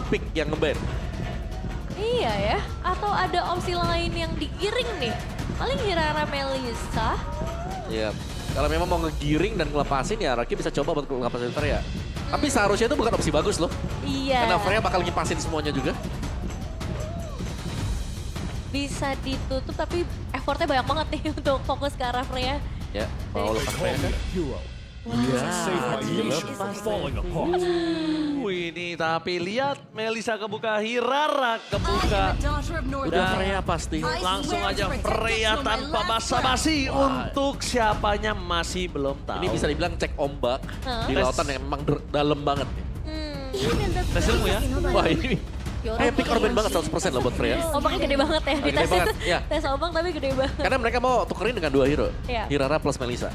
pick yang nge-ban. Iya ya, atau ada opsi lain yang digiring nih. Paling Hirara Melissa. Iya, kalau memang mau ngegiring dan ngelepasin ya Raki bisa coba buat ngelepasin Freya. Tapi seharusnya itu bukan opsi bagus loh. Iya. Karena Freya bakal ngipasin semuanya juga. Bisa ditutup tapi effortnya banyak banget nih untuk fokus ke arah Freya. Ya, mau lepas Freya kan. Ini tapi lihat Melissa kebuka, Hirara kebuka. Udah Freya pasti. Langsung aja Freya tanpa basa-basi untuk siapanya masih belum tahu. Ini bisa dibilang cek ombak di lautan yang memang dalam banget. Tes ilmu ya. Wah ini epic orban banget 100% loh buat Freya. Ombaknya gede banget ya. Di Gede tes, banget, ya. tes ombak tapi gede banget. Karena mereka mau tukerin dengan 2 hero. Iya. Hirara plus Melissa.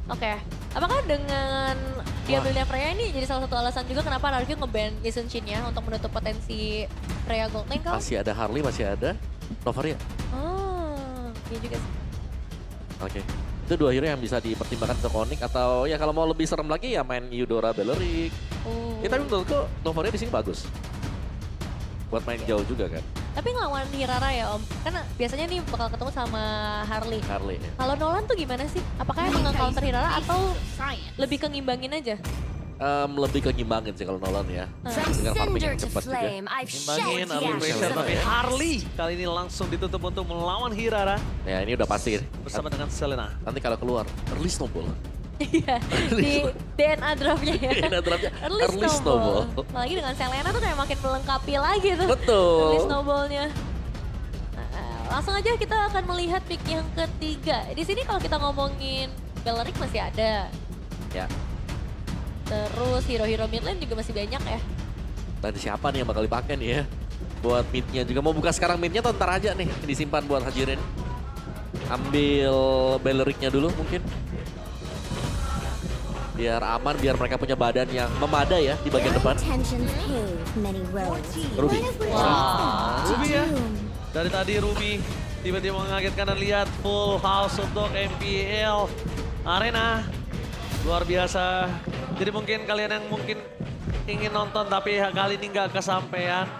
Oke. Apakah dengan diambilnya Freya ini jadi salah satu alasan juga kenapa Rarky nge-ban Jason Shin ya untuk menutup potensi Freya Gold Lane kau? Masih ada Harley, masih ada Novaria. Oh, iya juga sih. Oke. Itu 2 hero yang bisa dipertimbangkan untuk Onyx atau ya kalau mau lebih serem lagi ya main Eudora Beleric. Oh. Ya tapi menurutku Novaria di sini bagus. Buat main jauh juga kan. Tapi ngelawan Hirara ya Om, kan biasanya nih bakal ketemu sama Harley. Harley. Ya. Kalau Nolan tuh gimana sih? Apakah emang nge-counter Hirara atau lebih ke ngimbangin aja? Lebih ke ngimbangin sih kalau Nolan ya. Dengan farming yang cepat juga. Imbangin early pressure tapi Harley kali ini langsung ditutup untuk melawan Hirara Ya ini udah pasti. bersama dengan Selena. Nanti kalau keluar, early snowball. Iya, di DNA draftnya ya. DNA draftnya, Early early snowball. snowball. Apalagi dengan Selena tuh kayak makin melengkapi lagi tuh. Betul. Early snowballnya. Langsung aja kita akan melihat pick yang ketiga. Di sini kalau kita ngomongin Beleric masih ada. Ya. Terus hero-hero mid lane juga masih banyak ya. Dan siapa nih yang bakal dipakai nih ya? Buat midnya juga. Mau buka sekarang midnya atau ntar aja nih disimpan buat Hajirin. Ambil Belericnya dulu mungkin. Biar aman, biar mereka punya badan yang memadai ya di bagian depan. Ruby. Wah, Ruby ya. Dari tadi Ruby tiba-tiba mengagetkan dan lihat full house untuk MPL Arena. Luar biasa. Jadi mungkin kalian yang mungkin ingin nonton tapi kali ini nggak kesampaian.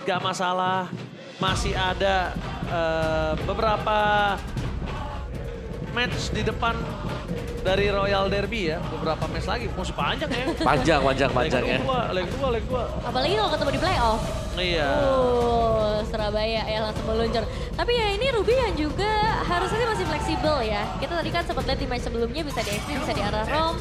Nggak masalah. Masih ada beberapa match di depan dari Royal Derby ya. Beberapa match lagi. Masih panjang ya. Panjang ya. Leg 2. Apalagi kalau ketemu di playoff. Iya. Surabaya ya langsung meluncur. Tapi ya ini Ruby yang juga harusnya sih masih fleksibel ya. Kita tadi kan sempat lihat di match sebelumnya bisa di XP, bisa di arah Rom.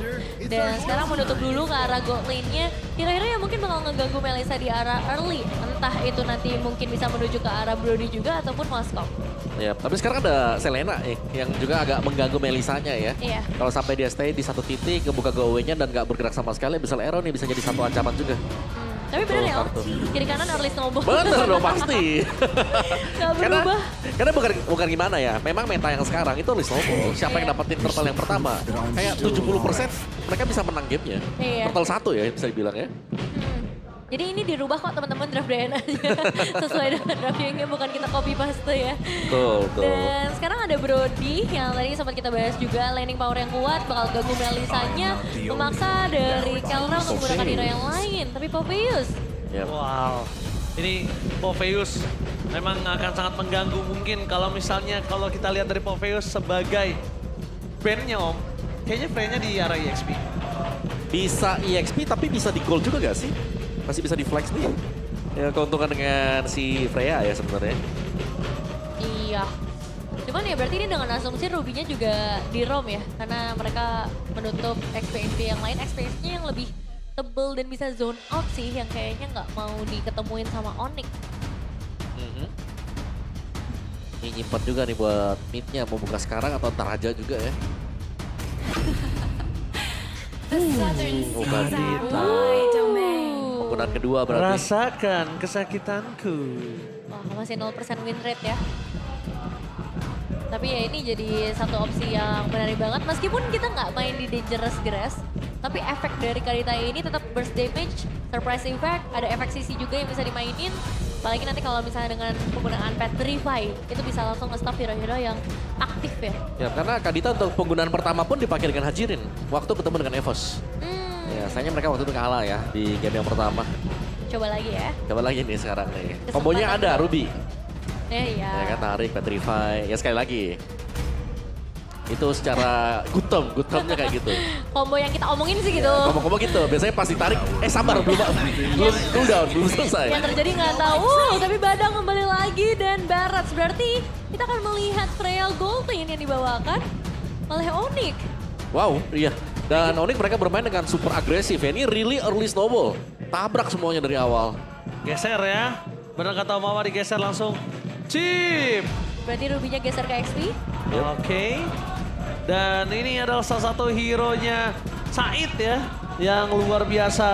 Dan sekarang menutup dulu ke arah gold lane-nya. Hero-hero yang mungkin bakal ngeganggu Melissa di arah early. Entah itu nanti mungkin bisa menuju ke arah Brody juga ataupun Moskov. Ya, tapi sekarang ada Selena yang juga agak mengganggu Melissanya ya. Iya. Kalau sampai dia stay di satu titik, kebuka go-away-nya dan nggak bergerak sama sekali, bisa arrow nih bisa jadi satu ancaman juga. Tapi bener ya Om, kartu. kiri kanan early snowball. Bener dong pasti. Gak berubah. Karena bukan gimana ya, memang meta yang sekarang itu early snowball. Siapa yang dapetin turtle yang pertama, kayak 70% mereka bisa menang gamenya. Iya. Turtle 1 ya bisa dibilang ya. Jadi ini dirubah kok teman-teman draft DNA-nya. Sesuai dengan draftnya, bukan kita copy paste ya. Betul. Dan sekarang ada Brody yang tadi sempat kita bahas juga. Laning power yang kuat, bakal ganggu Melissanya. Memaksa dari Kelra untuk menggunakan hero yang lain. Tapi Popeyus. Yep. Wow, ini Popeyus memang akan sangat mengganggu mungkin kalau misalnya kalau kita lihat dari Popeyus sebagai bandnya Om. Kayaknya Freya-nya di arah EXP. Bisa EXP tapi bisa di gold juga gak sih? Masih bisa di flex nih. Ya keuntungan dengan si Freya ya sebenarnya. Iya. Cuman ya berarti ini dengan asumsi Ruby-nya juga di Rom ya. Karena mereka menutup XP yang lain. XP-nya yang lebih tebel dan bisa zone out sih. Yang kayaknya nggak mau diketemuin sama Onyx. Ini nyimpen juga nih buat midnya. Mau buka sekarang atau ntar aja juga ya. Bukan kita. Penggunaan kedua berarti. Rasakan kesakitanku. Wah, masih 0% win rate ya. Tapi ya ini jadi satu opsi yang menarik banget. Meskipun kita nggak main di Dangerous Grass, tapi efek dari Kadita ini tetap burst damage, surprise effect, ada efek CC juga yang bisa dimainin. Apalagi nanti kalau misalnya dengan penggunaan Petrify, itu bisa langsung nge-stop hero-hero yang aktif ya. Ya karena Kadita untuk penggunaan pertama pun dipakai dengan Hajirin waktu ketemu dengan Evos. Ya sayangnya mereka waktu itu kalah ya di game yang pertama. coba lagi ya. Coba lagi nih sekarang nih. Kesempatan Kombonya ada, dulu. Ruby. Iya. Ya kan, tarik, petrify. Ya sekali lagi. Itu secara gutomnya kayak gitu. Combo yang kita omongin sih gitu. Kombo-kombo gitu, biasanya pas ditarik, sabar, belum cooldown, belum selesai. Yang terjadi nggak tahu, tapi Badang kembali lagi dan Barats. Berarti kita akan melihat Freya Gold Lane yang dibawakan oleh Onyx. Wow, iya. Dan Onyx mereka bermain dengan super agresif ya. Ini really early snowball. Tabrak semuanya dari awal. Geser ya. Benar kata Mama, digeser langsung. Chip. Berarti Ruby-nya geser ke XP. Oke. Dan ini adalah salah satu hero-nya Said ya. Yang luar biasa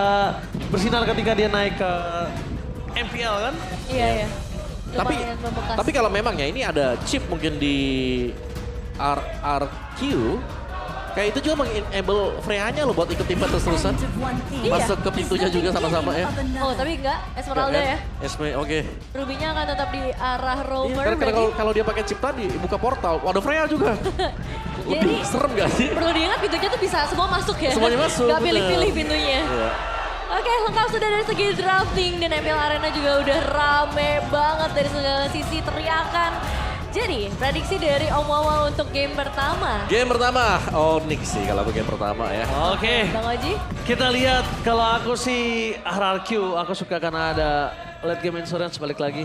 bersinar ketika dia naik ke MPL kan. Iya, iya. Tapi Lumayan membekas. tapi kalau memang ya ini ada chip mungkin di RRQ, kayak itu juga meng-enable Freya-nya loh buat ikut tim terus-terusan. Iya. Masuk ke pintunya juga sama-sama ya. Oh, tapi enggak. Esmeralda ya. SP, oke. Ruby-nya akan tetap di arah Iya, roamer. karena berarti kalau dia pakai chip tadi, buka portal, ada Freya juga. Jadi, Lebih serem gak sih? perlu diingat pintunya tuh bisa semua masuk ya. Semuanya masuk, Gak bener. pilih-pilih pintunya. Iya. Oke, lengkap sudah dari segi drafting dan MPL Arena juga udah rame banget dari segala sisi teriakan. Jadi, prediksi dari Om Wawa untuk game pertama. Game pertama, Onyx sih kalau game pertama ya. Oke. Bang Oji? Kita lihat kalau aku sih RRQ, aku suka karena ada late game insurance balik lagi.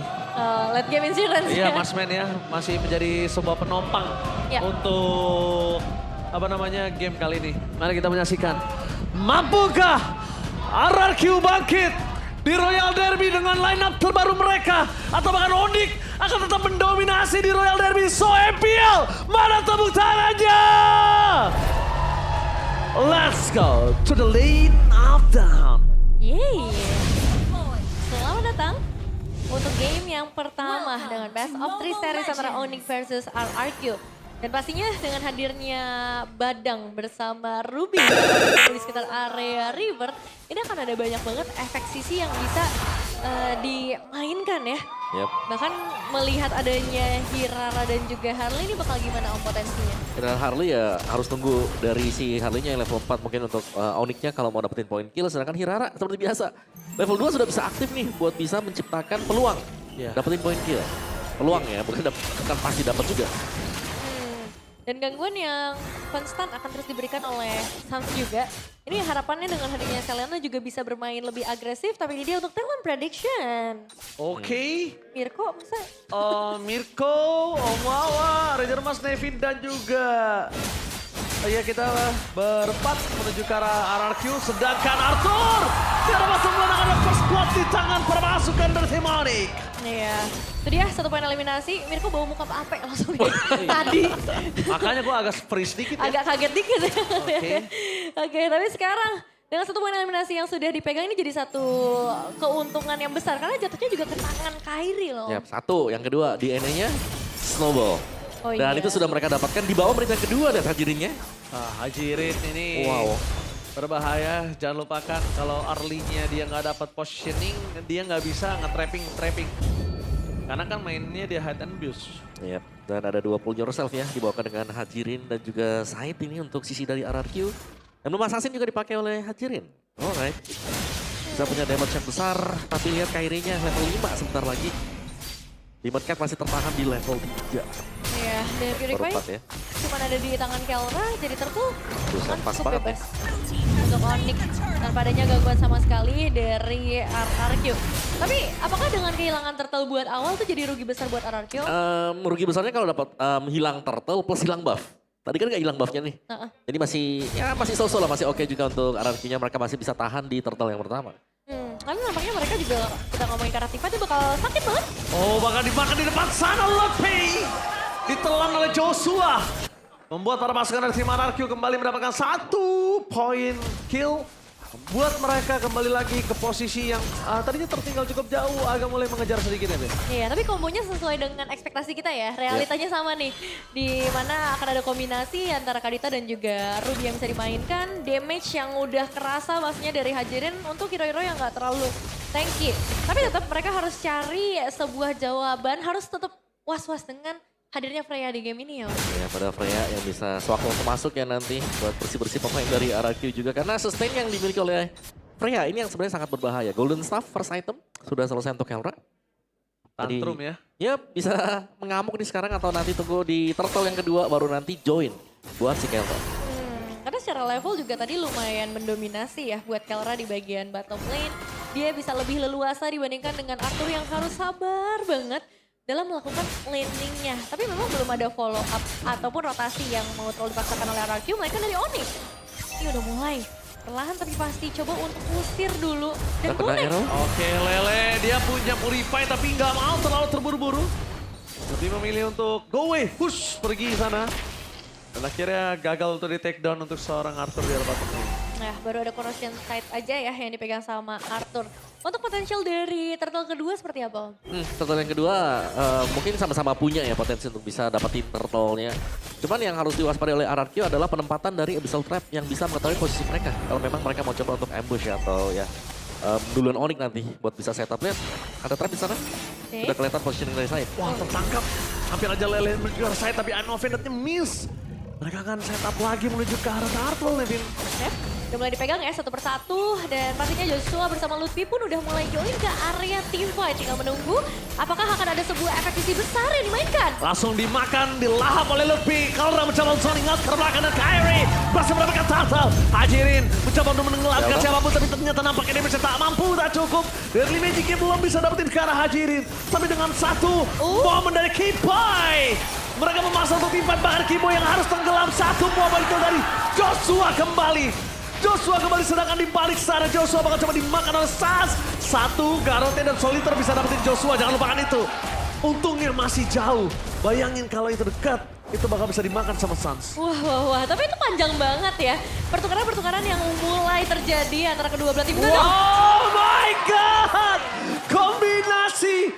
Late game insurance Iya ya. Mas Men ya, masih menjadi sebuah penopang Ya. untuk apa namanya game kali ini. Mari kita menyaksikan. Mampukah RRQ bangkit di Royal Derby dengan line up terbaru mereka? Atau bahkan Onyx akan tetap mendominasi di Royal Derby? So MPL, mana tepuk tangannya? Let's go to the lane of down. Yeay. Selamat datang untuk game yang pertama dengan Best of 3 series antara Onyx versus RRQ. Dan pastinya dengan hadirnya Badang bersama Ruby di sekitar area River, ini akan ada banyak banget efek sisi yang bisa dimainkan ya. Yep. Bahkan melihat adanya Hirara dan juga Harley ini bakal gimana om potensinya? Dan Harley ya harus tunggu dari si Harley-nya yang level 4 mungkin untuk Onyx-nya kalau mau dapetin poin kill. Sedangkan Hirara seperti biasa, level 2 sudah bisa aktif nih buat bisa menciptakan peluang. Iya. Dapetin poin kill. Peluang ya, bukan pasti dapat juga. Dan gangguan yang konstan akan terus diberikan oleh Sans juga. Ini harapannya dengan hadirnya Selena juga bisa bermain lebih agresif, tapi ini dia untuk talent prediction. Oke. Mirko, masa? Mirko, Om Wawa, Ranger Mas Nevin dan juga ya kita berempat menuju ke arah RRQ, sedangkan Arthur tidak masuk menggunakan first blood di tangan para pasukan dari tim Onyx. Iya, itu dia 1 poin eliminasi. Mirko bawa muka apa langsung tadi. Makanya gue agak freeze dikit ya. Agak kaget dikit. Oke. Oke, tapi sekarang dengan 1 poin eliminasi yang sudah dipegang ini jadi satu keuntungan yang besar. Karena jatuhnya juga ke tangan Kairi loh. Ya, satu. Yang kedua, DNA-nya Snowball. Oh, Dan iya. itu sudah mereka dapatkan di bawah menit yang kedua dan Hajirinnya. Hajirin ini Wow. berbahaya. Jangan lupakan kalau early-nya dia nggak dapat positioning, dia nggak bisa nge-trapping. Karena kan mainnya dia hide and abuse. Yep. Dan ada 20 yourself ya dibawakan dengan Hajirin dan juga Said ini untuk sisi dari RRQ. Dan belum assassin juga dipakai oleh Hajirin. Alright. Bisa punya damage yang besar, tapi lihat Kairinya level 5 sebentar lagi. Demon Cat masih tertahan di level 3. Iya, dan Purify Baru 4 ya. cuma ada di tangan Kelra, jadi Turtle Buset, kan pas cukup banget bebas. Untuk Onyx, tanpa adanya gangguan sama sekali dari RRQ. Tapi apakah dengan kehilangan Turtle buat awal tuh jadi rugi besar buat RRQ? Rugi besarnya kalau dapat hilang turtle plus hilang buff. Tadi kan gak hilang buffnya nih. Jadi masih so-so lah, masih oke juga untuk RRQ-nya. Mereka masih bisa tahan di turtle yang pertama. Karena nampaknya mereka juga, kita ngomongin ke arah Tifa, dia bakal sakit banget. Oh, bakal dimakan di depan sana Lepi. Ditelan oleh Joshua. Membuat para pasukan dari tim RRQ kembali mendapatkan 1 poin kill. Buat mereka kembali lagi ke posisi yang tadinya tertinggal cukup jauh, agak mulai mengejar sedikit ya, Ben. Iya, tapi kombonya sesuai dengan ekspektasi kita ya. Realitanya sama nih. Di mana akan ada kombinasi antara Kadita dan juga Ruby yang bisa dimainkan. Damage yang udah kerasa maksudnya dari Hajirin untuk hero-hero yang gak terlalu tanky. Tapi tetap mereka harus cari sebuah jawaban, harus tetap was-was dengan hadirnya Freya di game ini ya. Ya, pada Freya yang bisa sewaktu-waktu masuk ya nanti buat bersih-bersih pemain dari RRQ juga. Karena sustain yang dimiliki oleh Freya ini yang sebenarnya sangat berbahaya. Golden Staff first item sudah selesai untuk Kelra. Tantrum ya. Ya bisa mengamuk nih sekarang atau nanti tunggu di turtle yang kedua baru nanti join buat si Kelra. Karena secara level juga tadi lumayan mendominasi ya buat Kelra di bagian bottom lane. Dia bisa lebih leluasa dibandingkan dengan Arthur yang harus sabar banget dalam melakukan landingnya. Tapi memang belum ada follow up ataupun rotasi yang mau terlalu dipaksakan oleh RRQ. Mereka dari Onyx. Ini udah mulai. Perlahan tapi pasti coba untuk usir dulu. Dan Kena boleh. arrow. Oke, Lele dia punya Purify tapi nggak mau terlalu terburu-buru. Lebih memilih untuk go away, push pergi sana. Dan akhirnya gagal untuk di take down untuk seorang Arthur di arah bottom lane. Nah, baru ada corrosion side aja ya yang dipegang sama Arthur. Untuk potensial dari turtle kedua seperti apa, Om? Turtle yang kedua mungkin sama-sama punya ya potensi untuk bisa dapetin turtle-nya. Cuman yang harus diwaspadai oleh RRQ adalah penempatan dari Abyssal Trap yang bisa mengetahui posisi mereka. Kalau memang mereka mau coba untuk ambush ya, atau ya duluan Onyx nanti buat bisa setup. Lihat, ada trap di sana. Oke. Sudah kelihatan positioning dari side. Wah, tertangkap. Hampir aja Lele mengejar saya tapi Unoffended-nya miss. Mereka akan setup lagi menuju ke arah turtle, Nevin. Oke, udah mulai dipegang ya satu persatu. Dan pastinya Joshua bersama Lutfi pun udah mulai join ke area teamfight. Tinggal menunggu apakah akan ada sebuah efek visi besar yang dimainkan. Langsung dimakan, dilahap oleh Lutfi. Kalra mencoba untuk ingat ke belakang dan Kyrie berhasil mendapatkan turtle. Hajirin mencoba untuk menenggelamkan siapapun tapi ternyata nampaknya dia bisa tak mampu, tak cukup. Deadly Magic-nya belum bisa dapetin ke arah Hajirin. Tapi dengan satu momen dari Kipai. Mereka memaksa untuk timpan bahkan Kibo yang harus tenggelam. Satu mobile kill dari Joshua kembali. Joshua kembali sedangkan di balik sana Joshua bakal coba dimakan oleh Sans. Satu, Garote dan Solitaire bisa dapetin Joshua, jangan lupakan itu. Untungnya masih jauh. Bayangin kalau itu dekat, itu bakal bisa dimakan sama Sans. Wah, tapi itu panjang banget ya. Pertukaran-pertukaran yang mulai terjadi antara kedua belah tim. Oh my God! Kombinasi.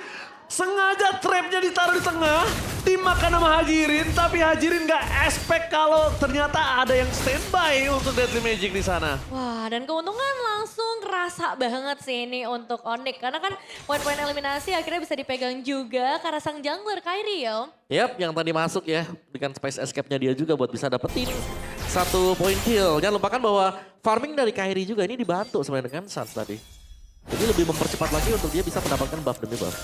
Sengaja trapnya ditaruh di tengah, dimakan sama Hajirin, tapi Hajirin nggak expect kalau ternyata ada yang standby untuk Deadly Magic di sana. Wah, dan keuntungan langsung kerasa banget sih ini untuk Onyx. Karena kan poin-poin eliminasi akhirnya bisa dipegang juga karena sang jungler Kyrie ya. Yap, yang tadi masuk ya dengan space escape-nya dia juga buat bisa dapetin satu poin kill. Jangan lupakan bahwa farming dari Kyrie juga ini dibantu sebenarnya dengan Sans tadi. Jadi lebih mempercepat lagi untuk dia bisa mendapatkan buff demi buff.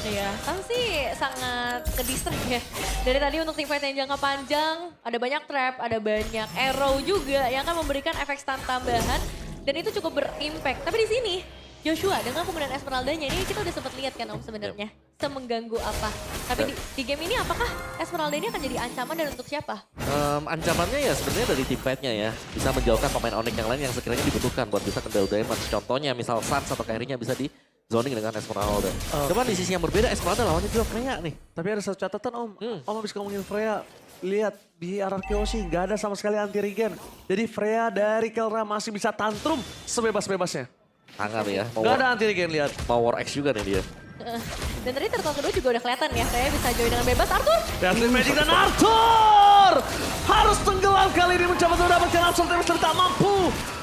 Iya, Sans sih sangat ke-distract ya. Dari tadi untuk teamfight yang jangka panjang, ada banyak trap, ada banyak arrow juga yang akan memberikan efek stun tambahan. Dan itu cukup berimpact. Tapi di sini, Joshua dengan penggunaan Esmeralda-nya ini kita udah sempat lihat kan Om sebenarnya. Semengganggu apa. Tapi di game ini apakah Esmeralda ini akan jadi ancaman dan untuk siapa? Ancamannya ya sebenarnya dari teamfight-nya ya. Bisa menjauhkan pemain Onyx yang lain yang sekiranya dibutuhkan buat bisa kendal damage. Contohnya misal Sans atau Kyrie-nya bisa di zoning dengan Esmeralda. Cuman di sisi yang berbeda Esmeralda lawannya juga Freya nih. Tapi ada satu catatan Om, Om habis ngomongin Freya, lihat di RRQ nggak ada sama sekali anti regen. Jadi Freya dari Kelra masih bisa tantrum sebebas-bebasnya. Hangat ya. Nggak ada anti regen, lihat. Mau War X juga nih dia. Dan tadi turtle kedua juga udah kelihatan ya. Saya bisa join dengan bebas Arthur. Deadly Magic dan Arthur harus tenggelam kali ini mencoba untuk mendapatkan absolute damage tapi tak mampu.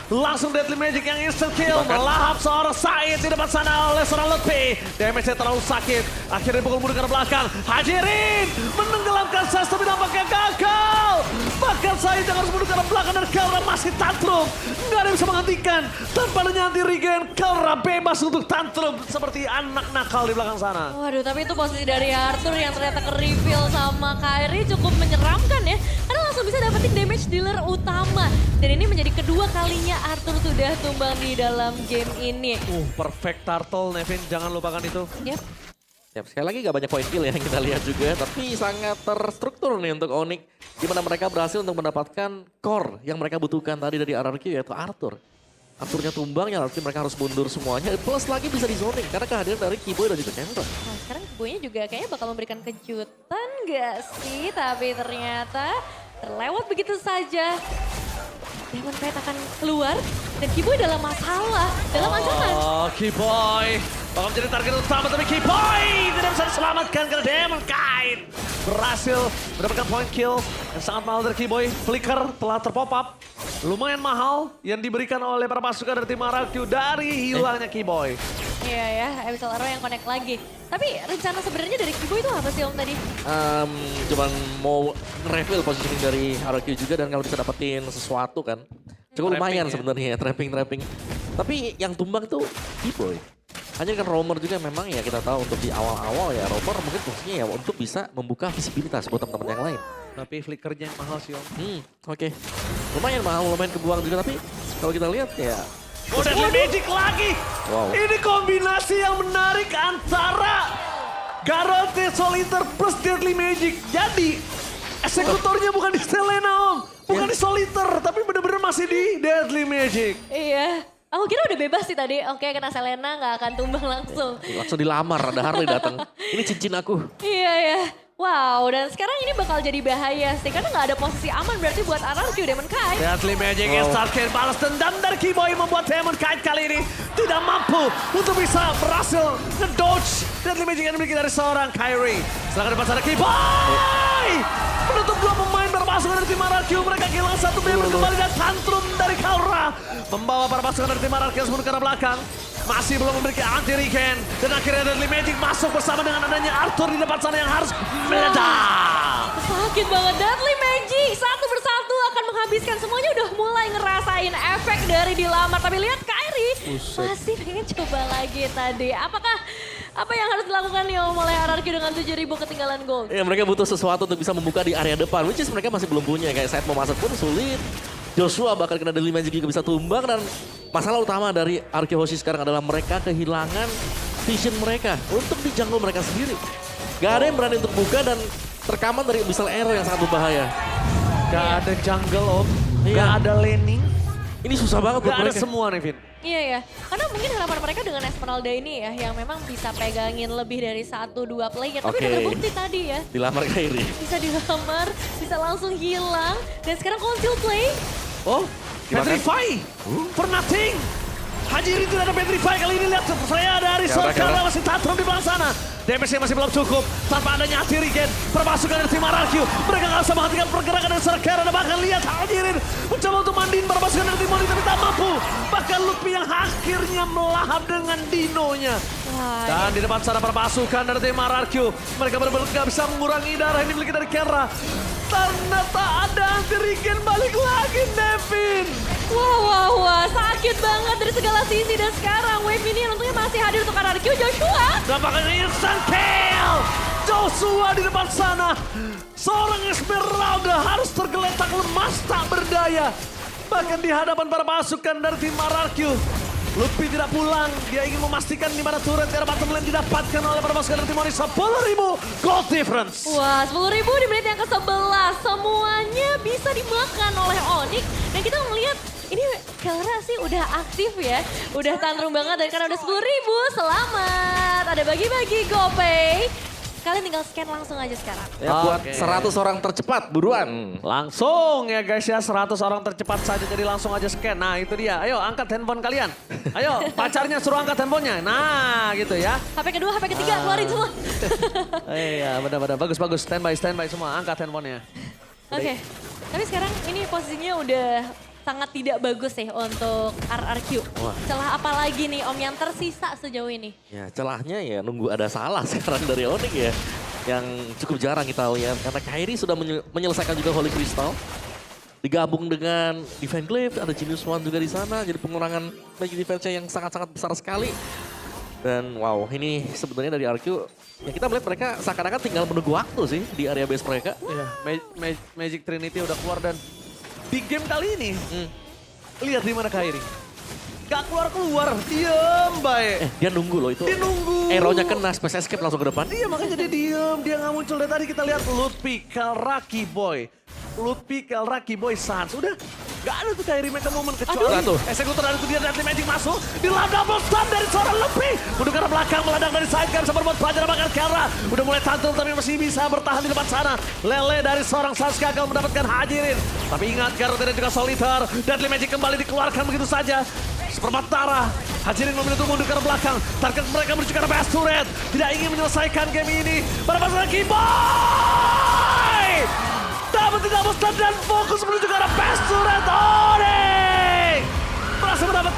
Langsung Deadly Magic yang instant kill melahap seorang Said di depan sana oleh seorang Lutfi. Damage-nya terlalu sakit. Akhirnya dipukul mundur ke belakang. Hajirin menenggelamkan Sans tapi nampaknya gagal. Bahkan Said yang harus mundur ke belakang dan Kelra masih tantrum. Nggak ada yang bisa menghentikan. Tanpa adanya anti regen, Kelra bebas untuk tantrum seperti anak nakal di belakang sana. Waduh, tapi itu posisi dari Arthur yang ternyata ke-reveal sama Kyrie cukup menyeramkan ya. Karena langsung bisa dapetin damage dealer utama. Dan ini menjadi kedua kalinya Arthur sudah tumbang di dalam game ini. Perfect turtle, Nevin. Jangan lupakan itu. Yep. Yap, sekali lagi gak banyak poin kill ya yang kita lihat juga. Tapi sangat terstruktur nih untuk Onyx. Di mana mereka berhasil untuk mendapatkan core yang mereka butuhkan tadi dari RRQ yaitu Arthur. Arthurnya tumbang ya, nanti mereka harus mundur semuanya. Plus lagi bisa di zoning karena kehadiran dari Kiboy dan juga Kenta. Nah sekarang Kiboynya juga kayaknya bakal memberikan kejutan gak sih? Tapi ternyata terlewat begitu saja. Demon Knight akan keluar dan Kiboy dalam masalah, dalam ancaman. Oh, Kiboy bakal menjadi target utama tapi Kiboy tidak bisa diselamatkan karena Demon Knight berhasil mendapatkan point kill yang sangat mahal dari Kiboy. Flicker telah terpop up. Lumayan mahal yang diberikan oleh para pasukan dari tim RRQ dari hilangnya Kiboy. Iya ya, Abyssal Arrow yang connect lagi. Tapi rencana sebenarnya dari Kiboy itu apa sih Om tadi? Cuman mau reveal positioning dari RRQ juga dan kalau bisa dapetin sesuatu kan. Cukup lumayan Trapping ya. sebenarnya ya, trapping. Tapi yang tumbang tuh B-Boy. Hanya kan Romer juga memang ya kita tahu untuk di awal-awal ya Romer mungkin fungsinya ya untuk bisa membuka visibilitas buat teman-teman yang lain. Tapi flickernya yang mahal sih Om. Oke. Lumayan mahal, lumayan kebuang juga tapi kalau kita lihat ya. Oh, Deadly Magic lagi. Wow. Ini kombinasi yang menarik antara Garrote Solitaire plus Deadly Magic. Jadi eksekutornya bukan di Selena Om. Bukan di Solitaire tapi benar-benar masih di Deadly Magic. Iya. Aku kira udah bebas sih tadi. Oke, kena Selena nggak akan tumbang langsung. Langsung dilamar, ada Harley datang. Ini cincin aku. Iya ya. Wow, dan sekarang ini bakal jadi bahaya sih. Karena nggak ada posisi aman berarti buat RRQ Demon Kite. Deadly Magic Starcade balas dendam dari Keyboy membuat Demon Kite kali ini tidak mampu untuk bisa berhasil nge-dodge Deadly Magic yang dimiliki dari seorang Kyrie. Silahkan depan sana Keyboy! Menutup dua pemain berpasukan dari tim RRQ. Mereka kehilangan satu member kembali dan tantrum dari Kaura. Membawa para pasukan dari tim RRQ sebelum ke arah belakang. Masih belum memiliki anti-regen. Dan akhirnya Deadly Magic masuk bersama dengan adanya Arthur di depan sana yang harus meledak. Sakit banget. Deadly Magic satu persatu akan menghabiskan semuanya. Udah mulai ngerasain efek dari dilamar. Tapi lihat Kyrie masih pengen coba lagi tadi. Apakah apa yang harus dilakukan nih oleh RRQ dengan 7.000 ketinggalan gold? Ya mereka butuh sesuatu untuk bisa membuka di area depan. Which is mereka masih belum punya. Kayak saat mau masuk pun sulit. Joshua bahkan kena Deadly Magic juga bisa tumbang. Dan masalah utama dari RRQ Hoshi sekarang adalah mereka kehilangan vision mereka untuk di jungle mereka sendiri. Gak ada yang berani untuk buka dan terkaman dari Abyssal Arrow yang sangat berbahaya. Gak ada jungle Om, Iya. gak ada laning, Ini susah banget buat gak ada mereka. semua nih Vin. Iya ya, karena mungkin harapan mereka dengan Esmeralda ini ya, yang memang bisa pegangin lebih dari 1-2 player. Tapi Oke. udah terbukti tadi ya, Dilamar Kyrie. bisa dilamar, bisa langsung hilang. Dan sekarang conceal play. Oh, Petrify for nothing. Hajiri tidak ada Petrify kali ini, lihat saya dari Sorkara masih tantrum di belakang sana. DPS masih belum cukup tanpa adanya anti-regen. Permasukan dari tim RRQ. Mereka nggak bisa menghentikan pergerakan dari Sorkara. Dan bahkan lihat Hajirin mencoba untuk mandiin permasukan dari tim Moni tapi tak mampu. Bahkan Lutfi yang akhirnya melahap dengan dinonya. Wah, Dan di depan sana permasukan dari tim RRQ. Mereka benar-benar nggak bisa mengurangi darah yang dimiliki dari Kenra. Ternyata ada anti-regen balik lagi Devin. wah, sakit banget dari segala sisi. Dan sekarang wave ini untungnya masih hadir untuk RRQ. Joshua. Nampaknya instant kill. Joshua di depan sana. Seorang Esmeralda harus tergeletak lemas tak berdaya. Bahkan di hadapan para pasukan dari tim RRQ. Lutfi tidak pulang. Dia ingin memastikan di mana turret di arah bottom lane didapatkan oleh para pasukan dari tim Onyx. 10.000 gold difference. Wah, 10.000 di menit yang ke-11. Semuanya bisa dimakan oleh Onyx. Dan kita melihat ini Kelra sih udah aktif ya. Udah tantrum banget dan karena udah 10.000. Selamat. Ada bagi-bagi GoPay. Kalian tinggal scan langsung aja sekarang. Ya buat Oke. 100 orang tercepat buruan. Langsung ya guys ya, 100 orang tercepat saja jadi langsung aja scan. Nah itu dia, ayo angkat handphone kalian. Ayo pacarnya suruh angkat handphonenya. Nah gitu ya. HP kedua, HP ketiga, keluarin semua. Iya benar-benar, bagus, standby semua, angkat handphonenya. Oke, tapi sekarang ini posisinya udah sangat tidak bagus ya untuk RRQ. Wah. Celah apa lagi nih Om yang tersisa sejauh ini? Ya celahnya ya nunggu ada salah sekarang dari Onyx ya. Yang cukup jarang kita tahu ya. Karena Kyrie sudah menyelesaikan juga Holy Crystal. Digabung dengan Divine Glaive, ada Genius One juga di sana. Jadi pengurangan magic defense-nya yang sangat-sangat besar sekali. Dan wow, ini sebenarnya dari RQ, ya kita melihat mereka seakan-akan tinggal menunggu waktu sih di area base mereka. Iya, Magic Trinity udah keluar dan di game kali ini, lihat di mana Kyrie. Gak keluar-keluar, diem baik. Dia nunggu loh itu. Dia nunggu. Arrow-nya kena, space escape langsung ke depan. Iya makanya dia diem, dia gak muncul. Dan tadi kita lihat Lutfi, Kelraki Boy. Lutfi, Kelraki Boy, Sans. Udah gak ada tuh Kyrie make a moment kecuali Aduh. eksekutor dari itu dia Deadly Magic masuk. Dilap double stun dari seorang Lutfi. Udah ke arah belakang, meledak dari side kan. Bisa berbuat pelajaran bahkan Kelra. Udah mulai tantrum tapi masih bisa bertahan di depan sana. Lele dari seorang Sans gagal mendapatkan Hajirin. Tapi ingat Garrote dan juga Solitaire. Deadly Magic kembali dikeluarkan begitu saja. Seperempat darah. Hajirin memilih untuk mundur ke arah belakang. Target mereka menuju ke arah base turret. Tidak ingin menyelesaikan game ini. Pada masa lagi Boy! Dapat tidak dan fokus menuju ke arah base turret. Onyx! Berhasil mendapat